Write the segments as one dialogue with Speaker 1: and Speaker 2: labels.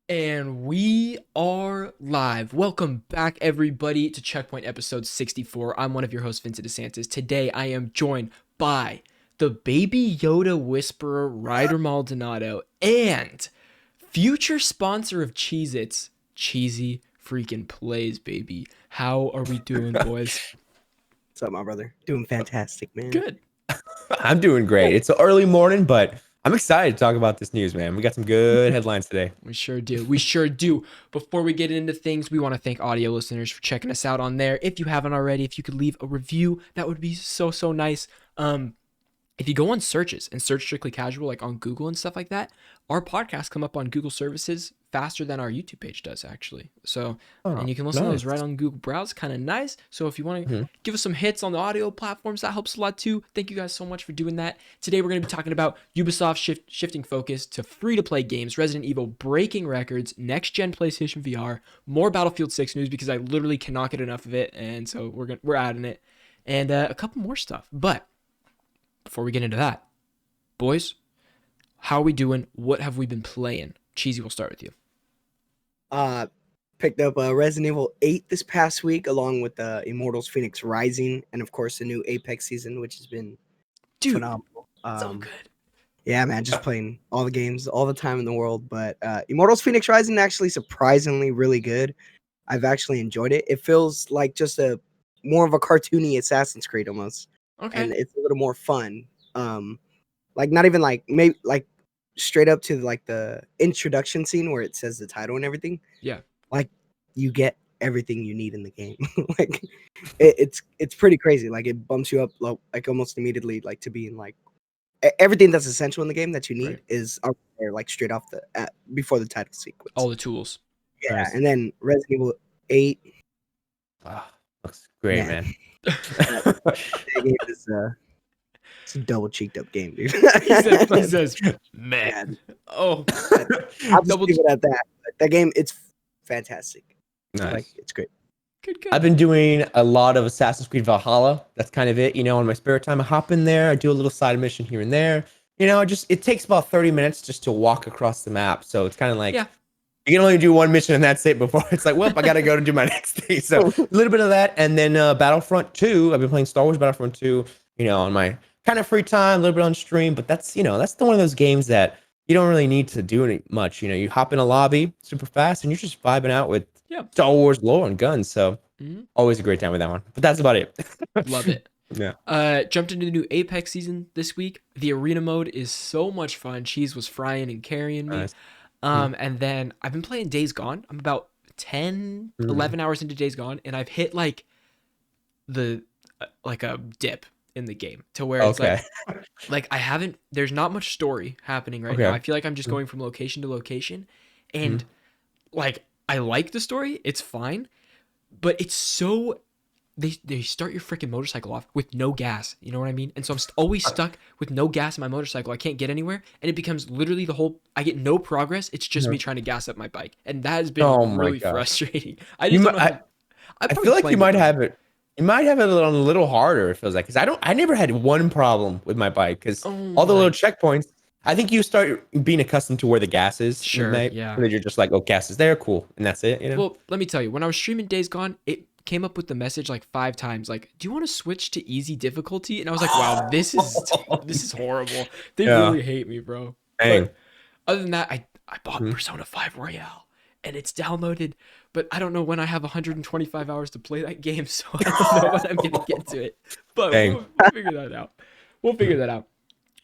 Speaker 1: And we are live. Welcome back, everybody, to Checkpoint episode 64. I'm one of your hosts, Vincent DeSantis. Today, I am joined by the Baby Yoda Whisperer, Ryder Maldonado, and future sponsor of Cheez-Its, Cheesy freaking Plays, baby. How are we doing, boys?
Speaker 2: What's up, my brother? Doing fantastic, man.
Speaker 1: Good.
Speaker 3: I'm doing great. It's an early morning, but I'm excited to talk about this news, man. We got some good headlines today.
Speaker 1: We sure do. We sure do. Before we get into things, we want to thank audio listeners for checking us out on there. If you haven't already, if you could leave a review, that would be so nice. If you go on searches and search Strictly Casual, like on Google and stuff like that, our podcasts come up on Google services faster than our YouTube page does, actually. So, and you can listen to those right on Google Browse. Kind of nice. So if you want to give us some hits on the audio platforms, that helps a lot too. Thank you guys so much for doing that. Today, we're going to be talking about Ubisoft shifting focus to free-to-play games, Resident Evil breaking records, next-gen PlayStation VR, more Battlefield 6 news because I literally cannot get enough of it, and so we're adding it, and a couple more stuff. But before we get into that, boys, how are we doing? What have we been playing? Cheesy, we'll start with you.
Speaker 2: Picked up Resident Evil 8 this past week, along with Immortals Phoenix Rising, and of course the new Apex season, which has been phenomenal.
Speaker 1: So good.
Speaker 2: Yeah, man, just playing all the games all the time in the world. But Immortals Phoenix Rising actually surprisingly really good. I've actually enjoyed it. It feels like just a more of a cartoony Assassin's Creed almost.
Speaker 1: Okay.
Speaker 2: And it's a little more fun. Like not even like maybe like straight up to like the introduction scene where it says the title and everything.
Speaker 1: Yeah.
Speaker 2: Like you get everything you need in the game. Like it's pretty crazy. Like it bumps you up like almost immediately like to being like everything that's essential in the game that you need is up there like straight off the before the title sequence.
Speaker 1: All the tools.
Speaker 2: Yeah, nice. And then Resident Evil 8.
Speaker 3: Looks great, man.
Speaker 2: That game is it's a double cheeked up game, dude.
Speaker 1: he says, man. Oh,
Speaker 2: I'll just leave it at that. That game, it's fantastic.
Speaker 3: Nice.
Speaker 2: Like, it's great.
Speaker 1: Good.
Speaker 3: I've been doing a lot of Assassin's Creed Valhalla. That's kind of it. You know, in my spare time, I hop in there. I do a little side mission here and there. You know, it takes about 30 minutes just to walk across the map. So it's kind of like, you can only do one mission and that's it before it's like, well, I got to go to do my next thing. So a little bit of that. And then Battlefront 2. I've been playing Star Wars Battlefront 2, you know, on my kind of free time, a little bit on stream. But that's, you know, that's one of those games that you don't really need to do any much. You know, you hop in a lobby super fast and you're just vibing out with Star Wars lore and guns. So always a great time with that one. But that's about it.
Speaker 1: Love it.
Speaker 3: Yeah.
Speaker 1: Jumped into the new Apex season this week. The arena mode is so much fun. Cheese was frying and carrying me.
Speaker 3: Nice.
Speaker 1: And then I've been playing Days Gone. I'm about 10, 11 hours into Days Gone, and I've hit like a dip in the game to where it's like I haven't. There's not much story happening right now. I feel like I'm just going from location to location, and like I like the story. It's fine, but it's so. They start your freaking motorcycle off with no gas. You know what I mean? And so I'm always stuck with no gas in my motorcycle. I can't get anywhere. And it becomes literally I get no progress. It's just me trying to gas up my bike. And that has been really frustrating. I feel like
Speaker 3: you might have it. You might have it a little harder, it feels like. Because I never had one problem with my bike. Because all the little checkpoints, I think you start being accustomed to where the gas is.
Speaker 1: Sure, yeah.
Speaker 3: So you're just like, oh, gas is there, cool. And that's it, you know?
Speaker 1: Well, let me tell you. When I was streaming Days Gone, it came up with the message like 5 times, like, do you want to switch to easy difficulty? And I was like, wow, this is horrible. They really hate me, bro. But other than that, I bought Persona 5 Royale and it's downloaded, but I don't know when I have 125 hours to play that game, so I don't know when I'm gonna get to it. But we'll figure that out. We'll figure that out.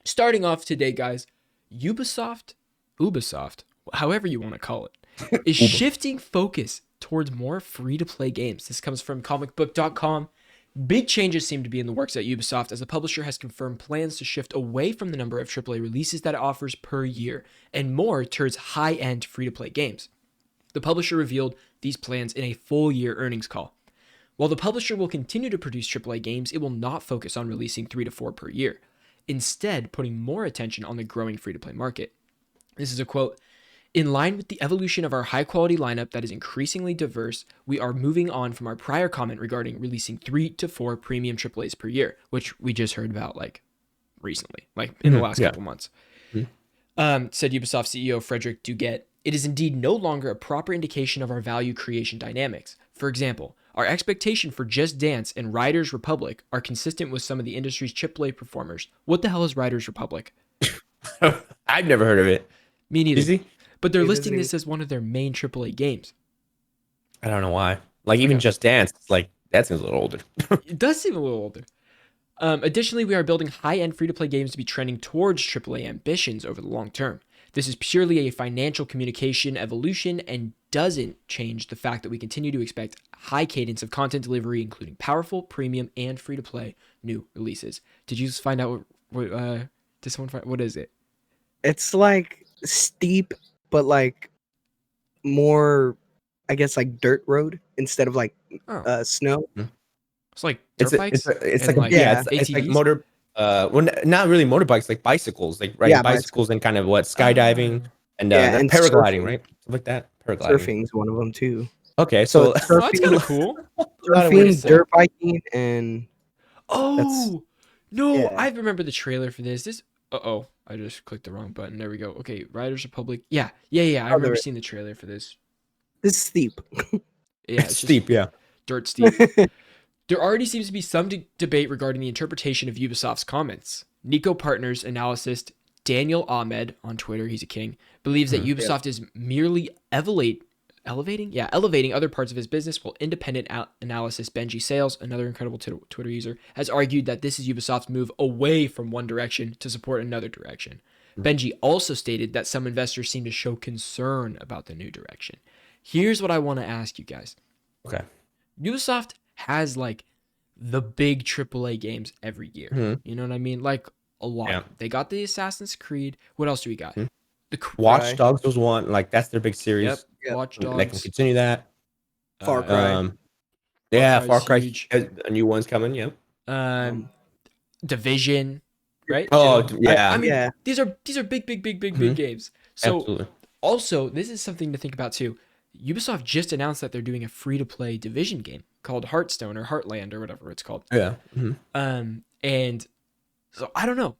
Speaker 1: Starting off today, guys, Ubisoft, however you want to call it, is shifting focus towards more free-to-play games. This comes from comicbook.com. Big changes seem to be in the works at Ubisoft as the publisher has confirmed plans to shift away from the number of AAA releases that it offers per year and more towards high-end free-to-play games. The publisher revealed these plans in a full-year earnings call. While the publisher will continue to produce AAA games, it will not focus on releasing 3 to 4 per year, instead putting more attention on the growing free-to-play market. This is a quote. In line with the evolution of our high-quality lineup that is increasingly diverse, we are moving on from our prior comment regarding releasing 3 to 4 premium AAAs per year, which we just heard about like recently, like in the last couple months. Said Ubisoft CEO Frederick Duguet it is indeed no longer a proper indication of our value creation dynamics. For example, our expectation for Just Dance and Ryder's Republic are consistent with some of the industry's AAA performers. What the hell is Ryder's Republic?
Speaker 3: I've never heard of it.
Speaker 1: Me neither.
Speaker 3: Easy?
Speaker 1: But they're listing this as one of their main AAA games.
Speaker 3: I don't know why. Like even Just Dance, like that seems a little older.
Speaker 1: It does seem a little older. Additionally, we are building high-end free-to-play games to be trending towards AAA ambitions over the long term. This is purely a financial communication evolution and doesn't change the fact that we continue to expect high cadence of content delivery, including powerful, premium, and free-to-play new releases. Did you just find out did someone find, what is it?
Speaker 2: It's like steep, but like more, I guess, like dirt road instead of like snow.
Speaker 1: It's like dirt bikes.
Speaker 3: It's like motor. Well, not really motorbikes, like bicycles, like bicycles and kind of skydiving and paragliding, surfing. Right? Something like that. Paragliding.
Speaker 2: Surfing's one of them too.
Speaker 3: Okay, so
Speaker 1: surfing, that's kind of cool.
Speaker 2: Surfing, dirt biking, and
Speaker 1: I remember the trailer for this. I just clicked the wrong button. There we go. Okay, Ryder's Republic. Yeah. I remember seeing the trailer for this.
Speaker 2: This is steep.
Speaker 1: Yeah,
Speaker 3: it's steep. Yeah,
Speaker 1: dirt steep. There already seems to be some debate regarding the interpretation of Ubisoft's comments. Nico Partners analyst Daniel Ahmed on Twitter, he's a king, believes that Ubisoft is merely elevating other parts of his business, while independent analysis Benji Sales, another incredible Twitter user, has argued that this is Ubisoft's move away from one direction to support another direction. Benji also stated that some investors seem to show concern about the new direction. Here's what I want to ask you guys.
Speaker 3: Okay.
Speaker 1: Ubisoft has like the big AAA games every year. You know what I mean? Like a lot. Yeah. They got the Assassin's Creed. What else do we got? The
Speaker 3: Watch Dogs was one. Like that's their big series.
Speaker 1: Yep. Watch Dogs.
Speaker 3: They can continue that.
Speaker 2: Far Cry.
Speaker 3: Far Cry. A new one's coming. Yep.
Speaker 1: Division. Right?
Speaker 3: Oh yeah.
Speaker 1: I mean, these are big games. So absolutely. Also, this is something to think about too. Ubisoft just announced that they're doing a free-to-play Division game called Hearthstone or Heartland or whatever it's called.
Speaker 3: Yeah.
Speaker 1: And so I don't know.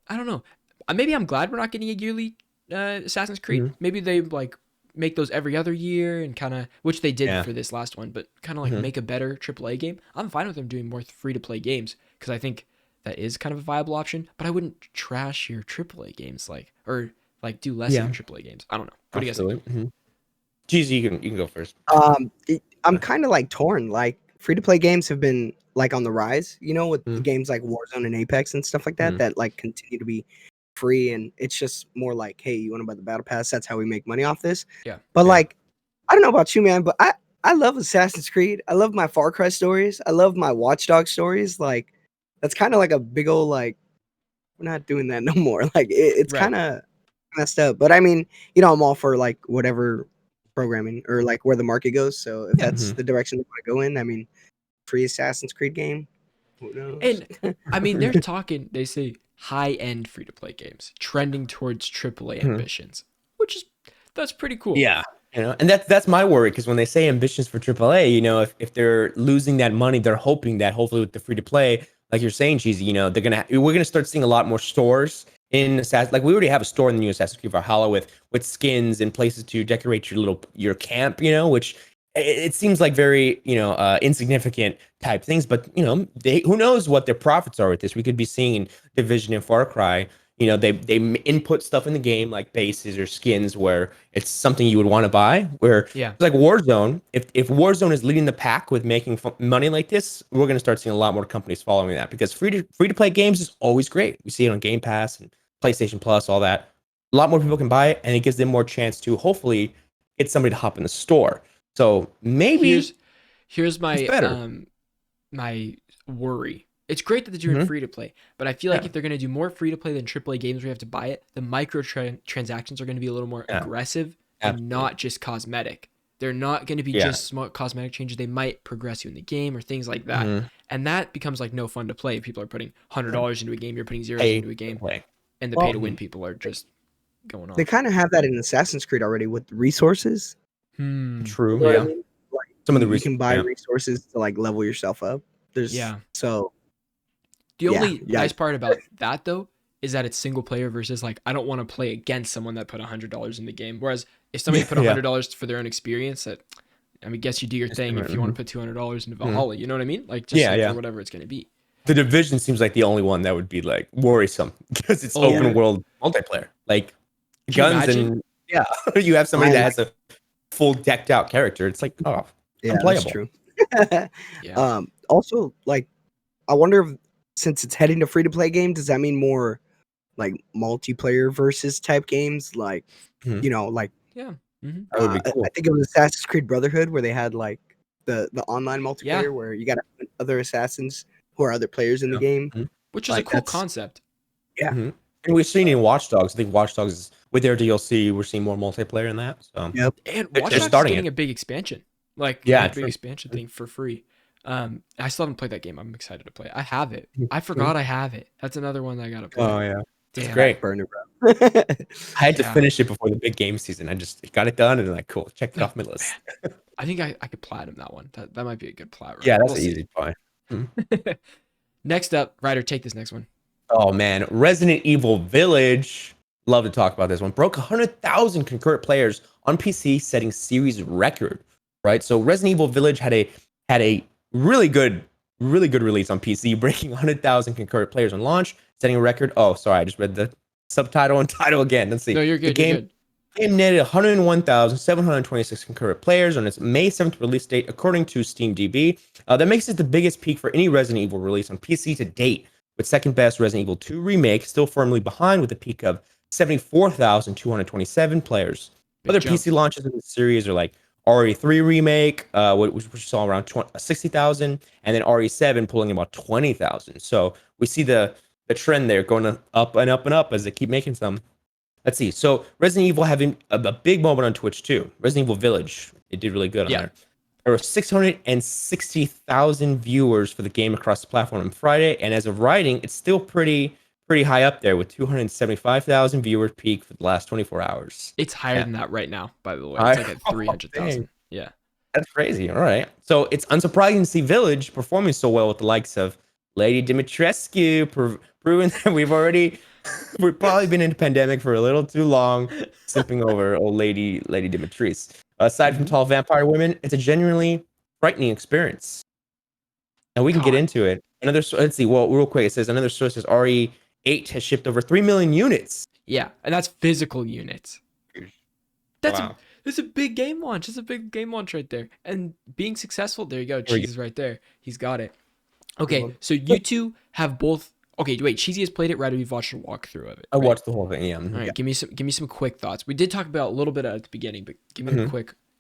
Speaker 1: Maybe I'm glad we're not getting a yearly Assassin's Creed. Maybe they like make those every other year and kind of, which they did for this last one, but kind of like make a better AAA game. I'm fine with them doing more free-to-play games because I think that is kind of a viable option. But I wouldn't trash your AAA games or do less of your AAA games. I don't know. What do you guys think?
Speaker 3: Cheesie, you can go first.
Speaker 2: I'm kind of like torn. Like free-to-play games have been like on the rise, with games like Warzone and Apex and stuff like that that like continue to be free, and it's just more like, hey, you want to buy the battle pass? That's how we make money off this.
Speaker 1: Yeah.
Speaker 2: But like, I don't know about you, man, but I love Assassin's Creed. I love my Far Cry stories. I love my Watch Dogs stories. Like, that's kind of like a big old like, we're not doing that no more. Like, it's kind of messed up. But I mean, I'm all for like whatever programming or like where the market goes. So if that's the direction they want to go in, I mean, free Assassin's Creed game, who knows?
Speaker 1: And I mean, they say high-end free-to-play games trending towards AAA ambitions, that's pretty cool.
Speaker 3: Yeah. And that's my worry, because when they say ambitions for AAA, if they're losing that money, they're hoping that hopefully with the free-to-play, like you're saying, Cheesy, we're gonna start seeing a lot more stores in Assassin's. Like we already have a store in the new Assassin's Creed Valhalla with skins and places to decorate your camp, which it seems like very insignificant type things, but who knows what their profits are with this. We could be seeing Division and Far Cry. They input stuff in the game like bases or skins where it's something you would want to buy. Where like Warzone, if Warzone is leading the pack with making money like this, we're going to start seeing a lot more companies following that, because free to play games is always great. We see it on Game Pass and PlayStation Plus, all that. A lot more people can buy it, and it gives them more chance to hopefully get somebody to hop in the store. So maybe
Speaker 1: here's my my worry. It's great that they're doing free to play, but I feel like if they're going to do more free to play than AAA games where you have to buy it, the micro transactions are going to be a little more aggressive and not just cosmetic. They're not going to be just small cosmetic changes. They might progress you in the game or things like that. And that becomes like no fun to play. People are putting $100 into a game, you're putting zeros into a game, and the pay to win people are just going on.
Speaker 2: They kind of have that in Assassin's Creed already with resources.
Speaker 3: True.
Speaker 2: You know I mean? Like, some of the you can buy resources to like level yourself up. So
Speaker 1: the only nice part about that though is that it's single player versus like I don't want to play against someone that put $100 in the game. Whereas if somebody put $100 for their own experience, I mean, guess you do your thing. If you want to put $200 into Valhalla, you know what I mean? Like, just for whatever it's going to be.
Speaker 3: The Division seems like the only one that would be like worrisome because it's open world multiplayer. Like guns and you have somebody that has a full decked out character. It's like, unplayable.
Speaker 2: That's true. Also, like, I wonder if since it's heading to free to play game, does that mean more like multiplayer versus type games? Like, you know, like
Speaker 3: that would be cool.
Speaker 2: I think it was Assassin's Creed Brotherhood where they had like the online multiplayer where you got other assassins who are other players in the game,
Speaker 1: which is a cool concept.
Speaker 2: Yeah,
Speaker 3: and we've seen in Watch Dogs. I think Watch Dogs is, with their DLC, we're seeing more multiplayer in that. So
Speaker 1: and Watch Dogs is getting a big expansion, like a big expansion thing for free. I still haven't played that game. I'm excited to play it. I have it. I forgot I have it. That's another one that I gotta play.
Speaker 3: Oh yeah,
Speaker 1: damn,
Speaker 3: it's great.
Speaker 2: Burner, bro.
Speaker 3: I had to finish it before the big game season. I just got it done and like, cool, checked it off my list.
Speaker 1: I think I could platinum that one. That might be a good plat. Right?
Speaker 3: Yeah, that's an easy play.
Speaker 1: Next up, Ryder, take this next one.
Speaker 3: Oh man, Resident Evil Village. Love to talk about this one. Broke 100,000 concurrent players on PC, setting series record. Right, so Resident Evil Village had a really good release on PC, breaking 100,000 concurrent players on launch, setting a record. Oh, sorry, I just read the subtitle and title again. Let's see.
Speaker 1: No, you're good.
Speaker 3: The game netted 101,726 concurrent players on its May 7th release date, according to SteamDB. That makes it the biggest peak for any Resident Evil release on PC to date, with second best Resident Evil 2 Remake still firmly behind with a peak of 74,227 players. Other PC launches in the series are like RE3 Remake, which we saw around 60,000, and then RE7 pulling about 20,000. So we see the trend there going up and up and up as they keep making some. Let's see. So Resident Evil having a big moment on Twitch too. Resident Evil Village, it did really good on there. There were 660,000 viewers for the game across the platform on Friday, and as of writing, it's still pretty high up there with 275,000 viewers peak for the last 24 hours.
Speaker 1: It's higher than that right now, by the way. It's like at 300,000. Yeah.
Speaker 3: That's crazy. All right. So it's unsurprising to see Village performing so well with the likes of Lady Dimitrescu, proving that we've probably been in a pandemic for a little too long, simping over old Lady Dimitris. Aside from tall vampire women, it's a genuinely frightening experience. And we can get into it. Let's see. Well, real quick, it says another source says RE8 has shipped over 3 million units.
Speaker 1: Yeah, and that's physical units. That's a big game launch. It's a big game launch right there. And being successful, there you go. Cheese is right there. He's got it. Okay, so you two have both. Okay, wait. Cheesy has played it. Ryder, we've watched a walkthrough of it.
Speaker 3: I watched the whole thing. Yeah.
Speaker 1: All right. Give me some quick thoughts. We did talk about a little bit at the beginning, but give me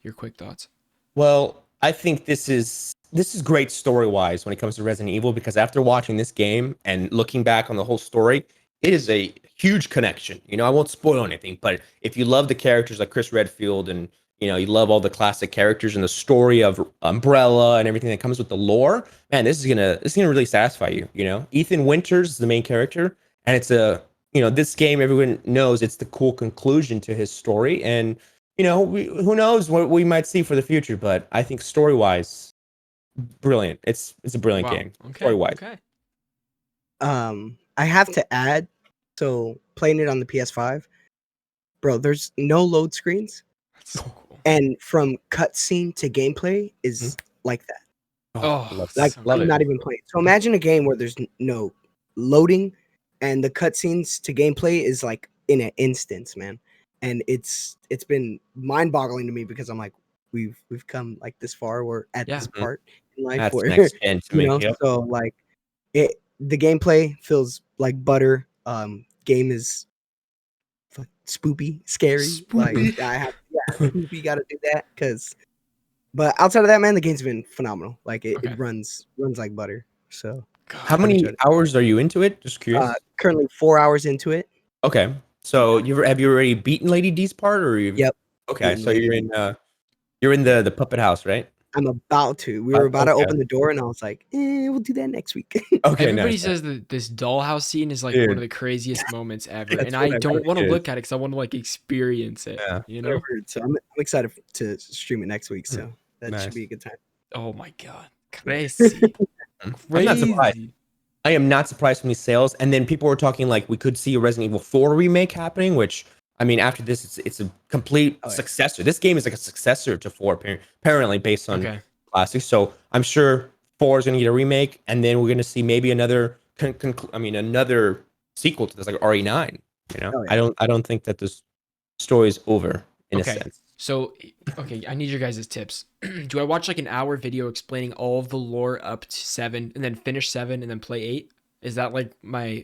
Speaker 1: your quick thoughts.
Speaker 3: Well, I think this is great story-wise when it comes to Resident Evil, because after watching this game and looking back on the whole story, it is a huge connection. You know, I won't spoil anything, but if you love the characters like Chris Redfield and, you know, you love all the classic characters and the story of Umbrella and everything that comes with the lore, man, this is gonna really satisfy you. You know, Ethan Winters is the main character, and it's this game, everyone knows it's the cool conclusion to his story, and you know, who knows what we might see for the future, but I think story-wise, brilliant. It's a brilliant game. Story-wise.
Speaker 1: Okay.
Speaker 2: I have to add, so playing it on the PS5, bro, there's no load screens.
Speaker 1: That's so cool.
Speaker 2: And from cutscene to gameplay is like that. I'm not even playing. So imagine a game where there's no loading and the cutscenes to gameplay is like in an instance, man. And it's been mind-boggling to me because I'm like, we've come like this far. We're at this part in life.
Speaker 3: That's
Speaker 2: where,
Speaker 3: next gen to me.
Speaker 2: So like the gameplay feels like butter. Game is spoopy, scary. Like spoopy got to do that but outside of that, man, the game's been phenomenal. Like it runs like butter. So
Speaker 3: how many hours are you into it? Just curious.
Speaker 2: Currently 4 hours into it.
Speaker 3: Okay. So have you already beaten Lady D's part, or
Speaker 2: Yep.
Speaker 3: Okay, so you're in the puppet house, right?
Speaker 2: I'm about to. We were about to open the door, and I was like, we'll do that next week.
Speaker 3: Okay.
Speaker 1: Everybody says that this dollhouse scene is like one of the craziest moments ever, and I don't want to look at it because I want to like experience it. Yeah. You know.
Speaker 2: So I'm excited to stream it next week. So that should be a good time.
Speaker 1: Oh my god, crazy!
Speaker 3: I'm not surprised. I am not surprised from these sales. And then people were talking like we could see a Resident Evil 4 remake happening, which I mean, after this, it's a complete successor. This game is like a successor to 4, apparently based on classic. So I'm sure 4 is going to get a remake, and then we're going to see maybe another. Another sequel to this, like RE9. You know, I don't think that this story is over in a sense.
Speaker 1: So, I need your guys' tips. Do I watch like an hour video explaining all of the lore up to 7, and then finish 7, and then play 8? Is that like my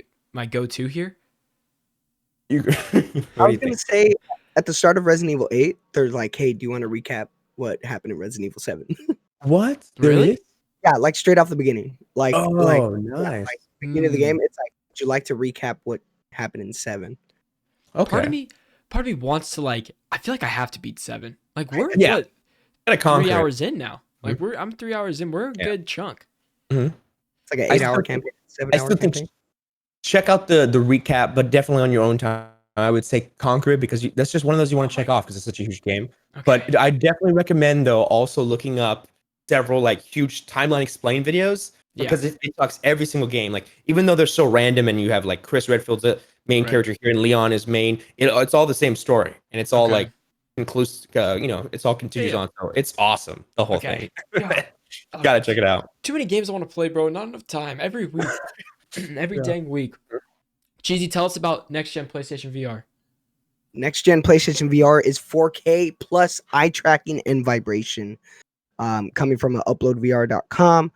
Speaker 1: go-to here?
Speaker 2: I was gonna say at the start of Resident Evil 8, they're like, "Hey, do you want to recap what happened in Resident Evil 7?"
Speaker 3: What?
Speaker 1: Really?
Speaker 2: Yeah, like straight off the beginning. Like,
Speaker 3: nice.
Speaker 2: Yeah, like beginning of the game, it's like, would you like to recap what happened in 7?
Speaker 1: Okay. Part of me wants to like. I feel like I have to beat 7. Like we're 3 hours in now. Like I'm 3 hours in. We're a good chunk.
Speaker 2: Mm-hmm. It's like an 8-hour campaign, 7-hour campaign.
Speaker 3: Check out the recap, but definitely on your own time. I would say conquer it because that's just one of those you want to check off because it's such a huge game. Okay. But I definitely recommend though also looking up several like huge timeline explain videos because it talks every single game. Like even though they're so random and you have like Chris Redfield's the main character here and Leon is main, it's all the same story and it's all like inclusive. It's all continues on. So it's awesome. The whole thing. Gotta check it out.
Speaker 1: Too many games I want to play, bro. Not enough time. Every week. Every dang week. Cheesy, tell us about next gen PlayStation VR.
Speaker 2: Next gen PlayStation VR is 4K plus eye tracking and vibration. Coming from uploadvr.com.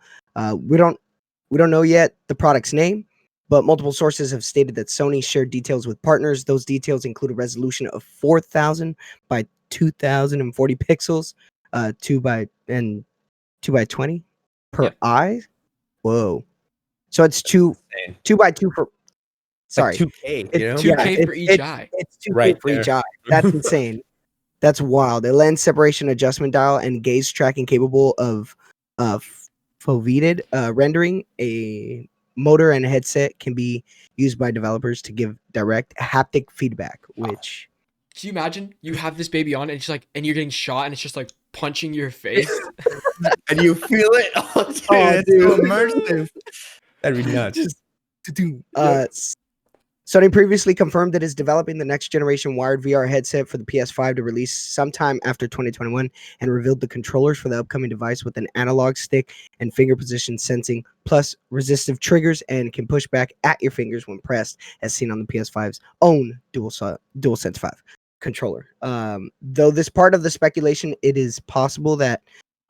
Speaker 2: We don't know yet the product's name, but multiple sources have stated that Sony shared details with partners. Those details include a resolution of 4,000 by 2,040 pixels, 2 by 20 per eye. Whoa. So it's 2 by 2 for. Sorry,
Speaker 3: like 2K.
Speaker 1: It's 2K for each eye.
Speaker 2: It's 2K for each eye. That's insane. That's wild. A lens separation adjustment dial and gaze tracking capable of foveated rendering. A motor and headset can be used by developers to give direct haptic feedback. Which
Speaker 1: can you imagine? You have this baby on, and it's like, and you're getting shot, and it's just like punching your face,
Speaker 3: and you feel it. Oh, dude, it's so immersive. That'd be nuts.
Speaker 2: Sony previously confirmed that it is developing the next generation wired VR headset for the PS5 to release sometime after 2021 and revealed the controllers for the upcoming device with an analog stick and finger position sensing, plus resistive triggers and can push back at your fingers when pressed, as seen on the PS5's own DualSense 5 controller. Though this part of the speculation, it is possible that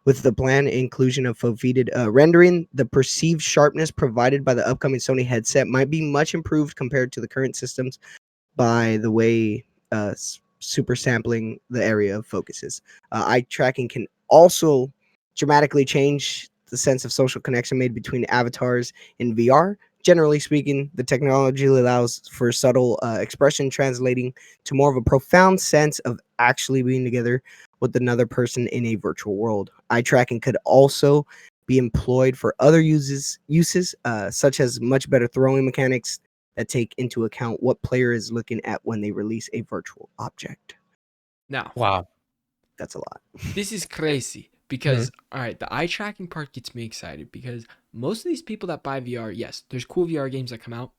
Speaker 2: with the planned inclusion of foveated rendering, the perceived sharpness provided by the upcoming Sony headset might be much improved compared to the current systems by the way super sampling the area of focuses. Eye tracking can also dramatically change the sense of social connection made between avatars in VR. Generally speaking, the technology allows for subtle expression translating to more of a profound sense of actually being together with another person in a virtual world. Eye tracking could also be employed for other uses such as much better throwing mechanics that take into account what player is looking at when they release a virtual object.
Speaker 1: Now,
Speaker 3: wow,
Speaker 2: that's a lot.
Speaker 1: This is crazy because, all right, the eye tracking part gets me excited because most of these people that buy VR, yes, there's cool VR games that come out,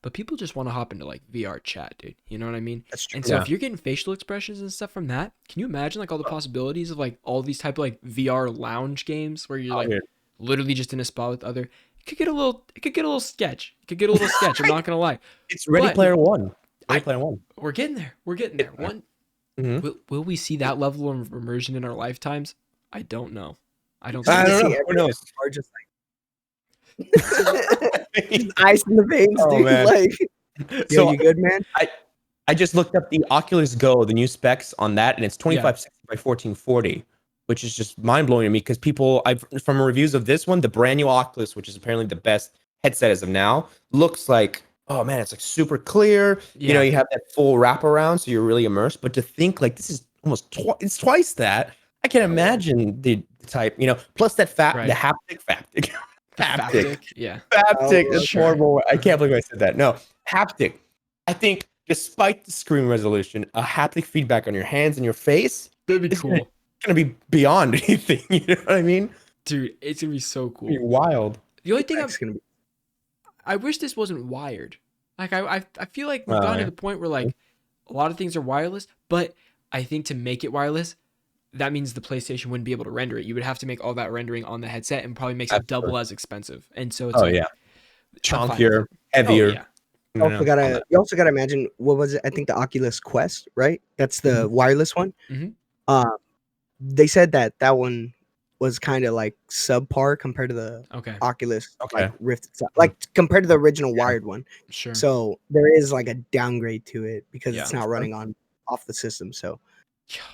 Speaker 1: but people just want to hop into like VR chat, dude. You know what I mean?
Speaker 2: That's true.
Speaker 1: And so if you're getting facial expressions and stuff from that, can you imagine like all the possibilities of like all these type of like VR lounge games where you're like literally just in a spot with other? It could get a little sketch. I'm not gonna lie.
Speaker 3: It's Ready Player One.
Speaker 1: We're getting there. Will we see that level of immersion in our lifetimes? I don't know. I don't know.
Speaker 3: Who knows?
Speaker 2: Or just ice in the veins, dude.
Speaker 3: Man.
Speaker 2: Like, yo, you good, man?
Speaker 3: I just looked up the Oculus Go, the new specs on that, and it's 2560 by 1440, which is just mind blowing to me because from reviews of this one, the brand new Oculus, which is apparently the best headset as of now, looks like, oh man, it's like super clear. You know, you have that full wraparound, so you're really immersed. But to think like this is almost it's twice that. I can't imagine the type, plus that the haptic. Haptic.
Speaker 1: Yeah.
Speaker 3: Haptic. It's horrible. I can't believe I said that. No, haptic. I think despite the screen resolution, a haptic feedback on your hands and your face
Speaker 1: is cool.
Speaker 3: Gonna be beyond anything. You know what I mean?
Speaker 1: Dude, it's gonna be so cool.
Speaker 3: It's wild.
Speaker 1: The only thing I wish this wasn't wired. Like I feel like we've gotten to the point where like a lot of things are wireless, but I think to make it wireless, that means the PlayStation wouldn't be able to render it. You would have to make all that rendering on the headset, and probably makes it double as expensive. And so it's
Speaker 3: chunkier, heavier.
Speaker 1: Yeah.
Speaker 2: You also gotta imagine, what was it? I think the Oculus Quest, right? That's the wireless one. They said that one was kind of like subpar compared to the Oculus like Rift itself. Like compared to the original wired one.
Speaker 1: Sure.
Speaker 2: So there is like a downgrade to it because it's not running off the system. So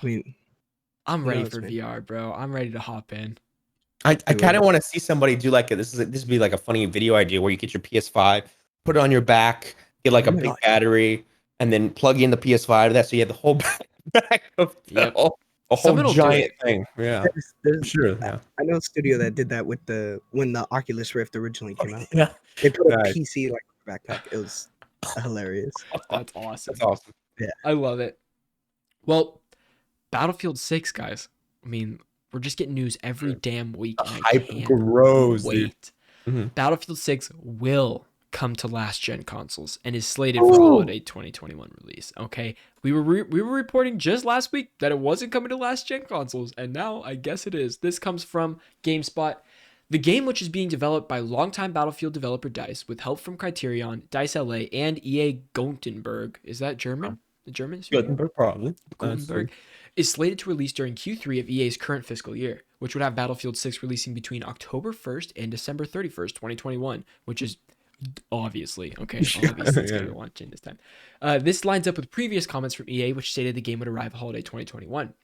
Speaker 2: I mean,
Speaker 1: I'm ready for VR, bro. I'm ready to hop in.
Speaker 3: I kind of want to see somebody do like this would be like a funny video idea where you get your PS5, put it on your back, get like a big battery, and then plug in the PS5 to that, so you have the whole back of a whole giant thing. Yeah,
Speaker 2: there's
Speaker 3: sure. Yeah,
Speaker 2: I know a studio that did that with when the Oculus Rift originally came out. Yeah, they put a PC like backpack. It was hilarious.
Speaker 1: That's awesome.
Speaker 3: That's awesome.
Speaker 2: Yeah,
Speaker 1: I love it. Well, Battlefield 6, guys. I mean, we're just getting news every damn week. And I can't wait. Battlefield 6 will come to last gen consoles and is slated for holiday 2021 release. Okay, we were reporting just last week that it wasn't coming to last gen consoles, and now I guess it is. This comes from GameSpot. The game, which is being developed by longtime Battlefield developer DICE with help from Criterion, DICE LA, and EA Gothenburg. Is that German? The German studio?
Speaker 3: Gothenburg, probably.
Speaker 1: Gothenburg is slated to release during Q3 of EA's current fiscal year, which would have Battlefield 6 releasing between October 1st and December 31st, 2021, which is obviously it's going to be launching this time. This lines up with previous comments from EA, which stated the game would arrive holiday 2021.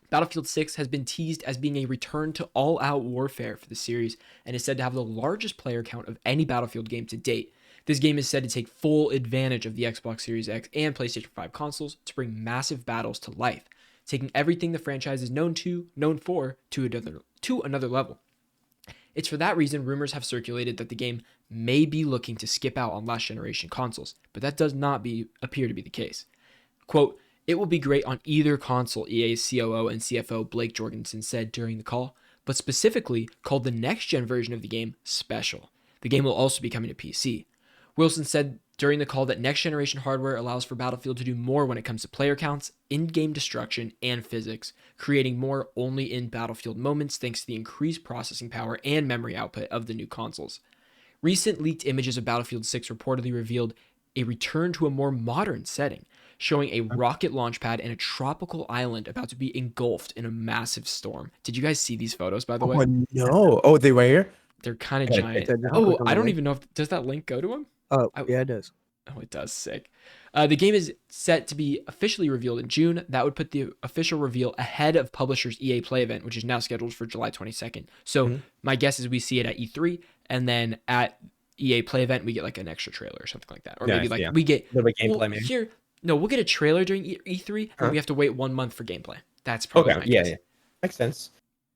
Speaker 1: Battlefield 6 has been teased as being a return to all-out warfare for the series and is said to have the largest player count of any Battlefield game to date. This game is said to take full advantage of the Xbox Series X and PlayStation 5 consoles to bring massive battles to life, taking everything the franchise is known for to another level. It's for that reason rumors have circulated that the game may be looking to skip out on last generation consoles, but that does not appear to be the case. Quote, "It will be great on either console," EA's COO and CFO Blake Jorgensen said during the call, but specifically called the next-gen version of the game special. The game will also be coming to PC. Wilson said during the call that next-generation hardware allows for Battlefield to do more when it comes to player counts, in-game destruction, and physics, creating more only in Battlefield moments thanks to the increased processing power and memory output of the new consoles. Recent leaked images of Battlefield 6 reportedly revealed a return to a more modern setting, showing a rocket launch pad and a tropical island about to be engulfed in a massive storm. Did you guys see these photos, by the way?
Speaker 3: Oh, no. Oh, they were here?
Speaker 1: They're kind of giant. I don't even know does that link go to them?
Speaker 2: Oh, yeah, it does.
Speaker 1: Oh, it does. Sick. The game is set to be officially revealed in June. That would put the official reveal ahead of publisher's EA Play event, which is now scheduled for July 22nd. So my guess is we see it at E3, and then at EA Play event, we get like an extra trailer or something like that. Or maybe we get
Speaker 3: a little bit gameplay, maybe.
Speaker 1: We'll get a trailer during E3, and we have to wait 1 month for gameplay. That's probably my guess.
Speaker 3: Yeah. Makes sense.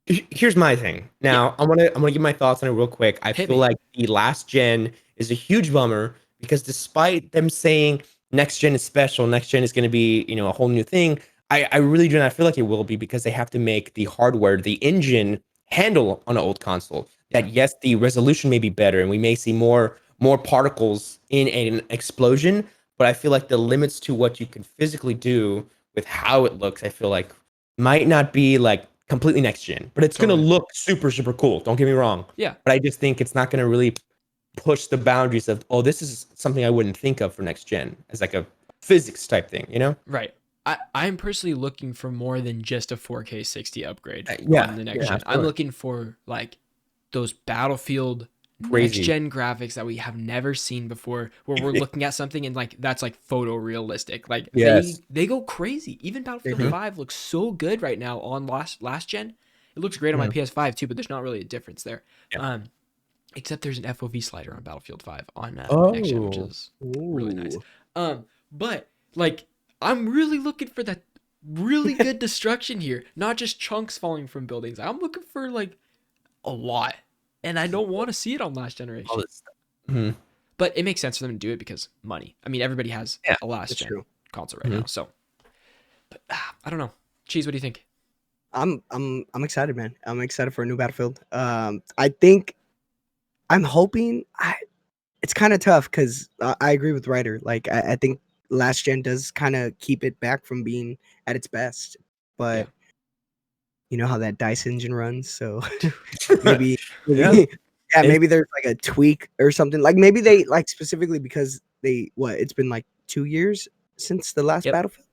Speaker 3: Here's my thing. Now, I'm gonna give my thoughts on it real quick. I feel like the last gen is a huge bummer because despite them saying next gen is special, next gen is going to be a whole new thing, I really do not feel like it will be, because they have to make the hardware, the engine, handle on an old console. That yes, the resolution may be better, and we may see more particles in an explosion, but I feel like the limits to what you can physically do with how it looks, I feel like might not be like completely next gen, but it's going to look super, super cool. Don't get me wrong.
Speaker 1: Yeah.
Speaker 3: But I just think it's not going to really push the boundaries of, this is something I wouldn't think of for next gen as like a physics type thing,
Speaker 1: Right. I'm personally looking for more than just a 4K 60 upgrade on the next gen. I'm looking for like those Battlefield next gen graphics that we have never seen before, where we're looking at something and like that's like photorealistic. Like they go crazy. Even Battlefield 5 looks so good right now on last gen. It looks great on my PS5 too, but there's not really a difference there. Yeah. Except there's an FOV slider on Battlefield 5 on next gen, which is really nice. But like I'm really looking for that really good destruction here, not just chunks falling from buildings. I'm looking for like a lot. And I don't want to see it on last generation.
Speaker 3: All this stuff.
Speaker 1: But it makes sense for them to do it because money. I mean, everybody has a last gen console right now. So, but, I don't know. Cheese, what do you think?
Speaker 2: I'm excited, man. I'm excited for a new Battlefield. I think I'm hoping. It's kind of tough because I agree with Ryder. Like I think last gen does kind of keep it back from being at its best. But you know how that DICE engine runs, so maybe maybe there's like a tweak or something. Like maybe they like specifically because it's been like 2 years since the last Battlefield.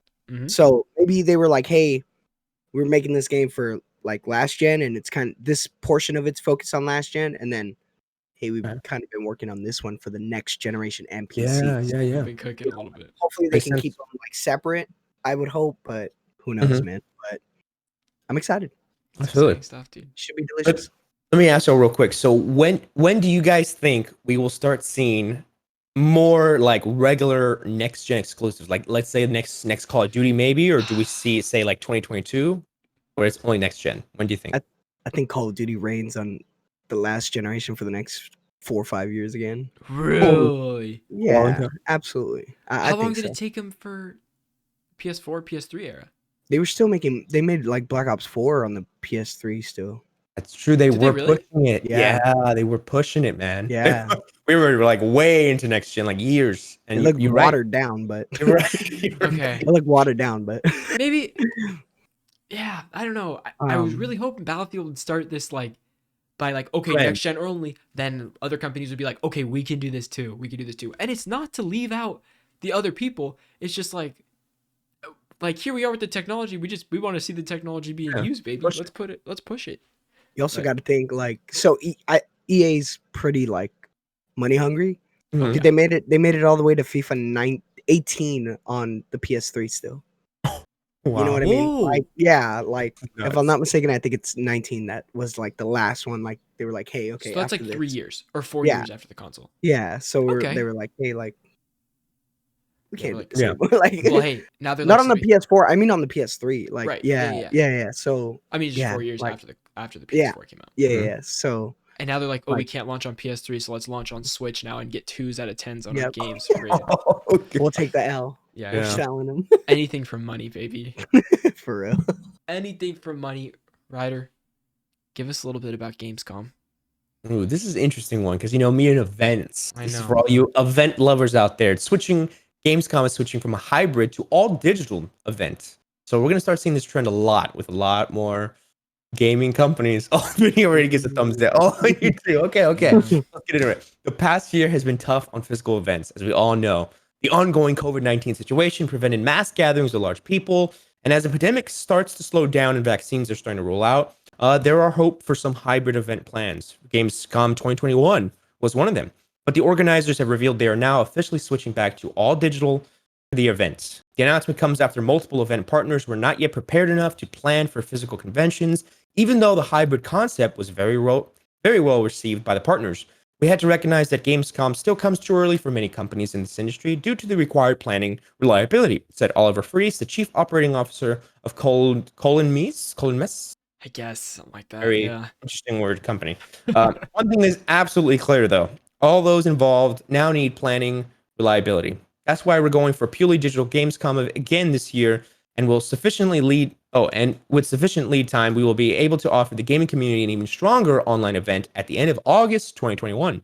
Speaker 2: So maybe they were like, hey, we're making this game for like last gen, and it's kind of this portion of it's focused on last gen, and then hey, we've kind of been working on this one for the next generation and PC.
Speaker 1: Yeah. Been cooking a little bit.
Speaker 2: Hopefully they can keep them like separate. I would hope, but who knows, man. But I'm excited.
Speaker 3: Absolutely.
Speaker 1: Stuff, dude.
Speaker 2: Should be delicious.
Speaker 3: Let me ask you real quick. So when do you guys think we will start seeing more like regular next gen exclusives? Like let's say next Call of Duty maybe, or do we see say like 2022, or it's only next gen? When do you think?
Speaker 2: I think Call of Duty reigns on the last generation for the next 4 or 5 years again.
Speaker 1: Really?
Speaker 2: Yeah, absolutely.
Speaker 1: How long did it take them for PS4, PS3 era?
Speaker 2: They were still they made like Black Ops 4 on the PS3 still.
Speaker 3: That's true. They were
Speaker 1: really?
Speaker 3: pushing it. Yeah, they were pushing it, man.
Speaker 2: Yeah.
Speaker 3: We were like way into next gen, like years. And
Speaker 2: it looked watered down, but
Speaker 3: you're right.
Speaker 1: Okay.
Speaker 2: It looked watered down, but
Speaker 1: maybe. Yeah, I don't know. I was really hoping Battlefield would start this like by like, okay, next gen only. Then other companies would be like, okay, we can do this too. We can do this too. And it's not to leave out the other people. It's just like here we are with the technology. We want to see the technology being used, baby. Let's push it.
Speaker 2: You also got to think like, so EA's pretty like money hungry. Dude, they made it all the way to FIFA 18 on the PS3 still. Wow. You know what I mean? Like, yeah, like if I'm not mistaken, I think it's 19 that was like the last one. Like they were like, hey, okay,
Speaker 1: so that's like 3 years or 4 years after the console.
Speaker 2: Yeah, so they were like, hey, like we can't do this anymore.
Speaker 1: Like, well, hey, now they're
Speaker 2: not on the PS4. I mean, on the PS3. Like,
Speaker 1: right.
Speaker 2: Yeah. So
Speaker 1: I mean, just 4 years
Speaker 2: like,
Speaker 1: after the PS4 came out.
Speaker 2: Yeah. So.
Speaker 1: And now they're like, oh, we can't launch on PS3, so let's launch on Switch now and get 2s out of 10s on our games.
Speaker 2: We'll take the L.
Speaker 1: Yeah.
Speaker 2: We're selling them.
Speaker 1: Anything for money, baby.
Speaker 2: For real.
Speaker 1: Anything for money. Ryder, give us a little bit about Gamescom.
Speaker 3: Ooh, this is an interesting one because, me and events. This is for all you event lovers out there. Gamescom is switching from a hybrid to all digital event. So we're going to start seeing this trend a lot with a lot more gaming companies. Oh, Vinnie already gets a thumbs down. Oh, you too. Okay. Let's get into it. The past year has been tough on physical events, as we all know. The ongoing COVID-19 situation prevented mass gatherings of large people, and as the pandemic starts to slow down and vaccines are starting to roll out, there are hope for some hybrid event plans. Gamescom 2021 was one of them, but the organizers have revealed they are now officially switching back to all digital for the events. The announcement comes after multiple event partners were not yet prepared enough to plan for physical conventions, even though the hybrid concept was very well received by the partners. We had to recognize that Gamescom still comes too early for many companies in this industry due to the required planning reliability, said Oliver Fries, the chief operating officer of Colin Mess.
Speaker 1: I guess, something like that.
Speaker 3: Very interesting word, company. One thing is absolutely clear, though. All those involved now need planning reliability. That's why we're going for purely digital Gamescom again this year, and with sufficient lead time, we will be able to offer the gaming community an even stronger online event at the end of August 2021.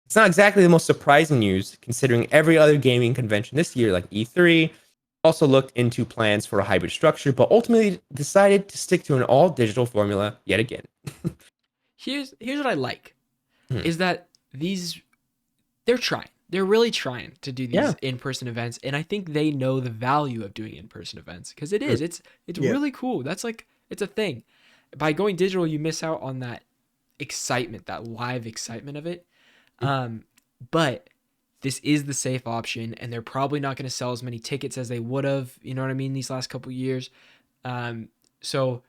Speaker 3: It's not exactly the most surprising news, considering every other gaming convention this year, like E3, also looked into plans for a hybrid structure, but ultimately decided to stick to an all-digital formula yet again.
Speaker 1: Here's what I like, is that they're trying. They're really trying to do these in-person events, and I think they know the value of doing in-person events because it's really cool. That's like, it's a thing. By going digital, you miss out on that excitement, that live excitement of it. But this is the safe option, and they're probably not going to sell as many tickets as they would have, you know what I mean, these last couple of years. So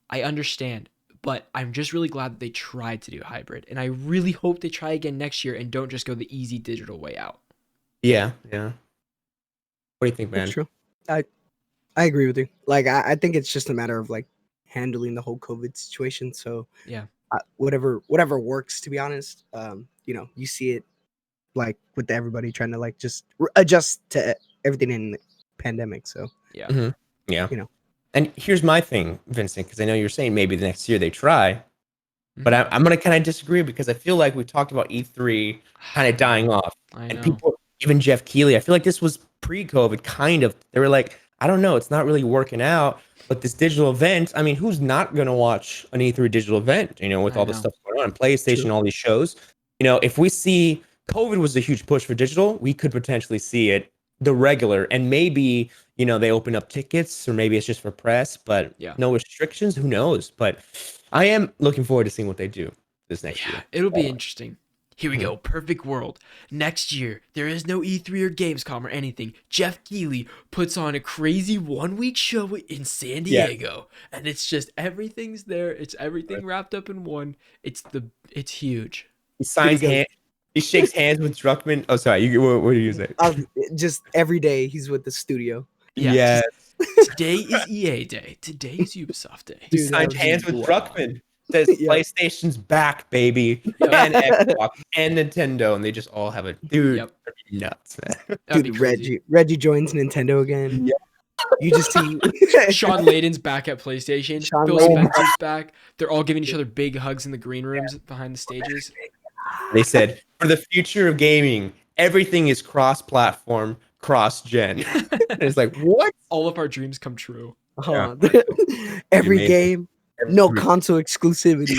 Speaker 1: I understand. But I'm just really glad that they tried to do hybrid. And I really hope they try again next year and don't just go the easy digital way out.
Speaker 3: Yeah. What do you think, man?
Speaker 2: That's true. I agree with you. Like, I think it's just a matter of, like, handling the whole COVID situation. So, whatever works, to be honest. You see it, like, with everybody trying to, like, just adjust to everything in the pandemic. So,
Speaker 3: yeah. And here's my thing, Vincent, because I know you're saying maybe the next year they try, but I'm going to kind of disagree because I feel like we talked about E3 kind of dying off, and even Jeff Keighley. I feel like this was pre-COVID, kind of. They were like, I don't know, it's not really working out. But this digital event, I mean, who's not going to watch an E3 digital event, with all the stuff going on, PlayStation, all these shows? If we see COVID was a huge push for digital, we could potentially see it the regular. And maybe, they open up tickets, or maybe it's just for press, but no restrictions. Who knows? But I am looking forward to seeing what they do this next year.
Speaker 1: It'll be interesting. Here we go. Perfect world. Next year, there is no E3 or Gamescom or anything. Jeff Keighley puts on a crazy 1-week show in San Diego. And it's just everything's there. It's everything wrapped up in one. It's huge.
Speaker 3: He signs hands. He shakes hands with Druckmann. Oh, sorry. What did you say?
Speaker 2: Just every day he's with the studio.
Speaker 1: Yeah. Yes. Today is EA Day. Today is Ubisoft Day.
Speaker 3: He signed hands with Druckmann. Says PlayStation's back, baby, and Xbox and Nintendo, and they just all have a nuts, man.
Speaker 2: Dude, Reggie joins Nintendo again.
Speaker 3: Yeah.
Speaker 2: You just see
Speaker 1: Sean Layden's back at PlayStation. Phil Spencer's back. They're all giving each other big hugs in the green rooms behind the stages.
Speaker 3: They said, for the future of gaming, everything is cross-platform, cross-gen. And it's like, what?
Speaker 1: All of our dreams come true.
Speaker 2: Every game. No console exclusivity.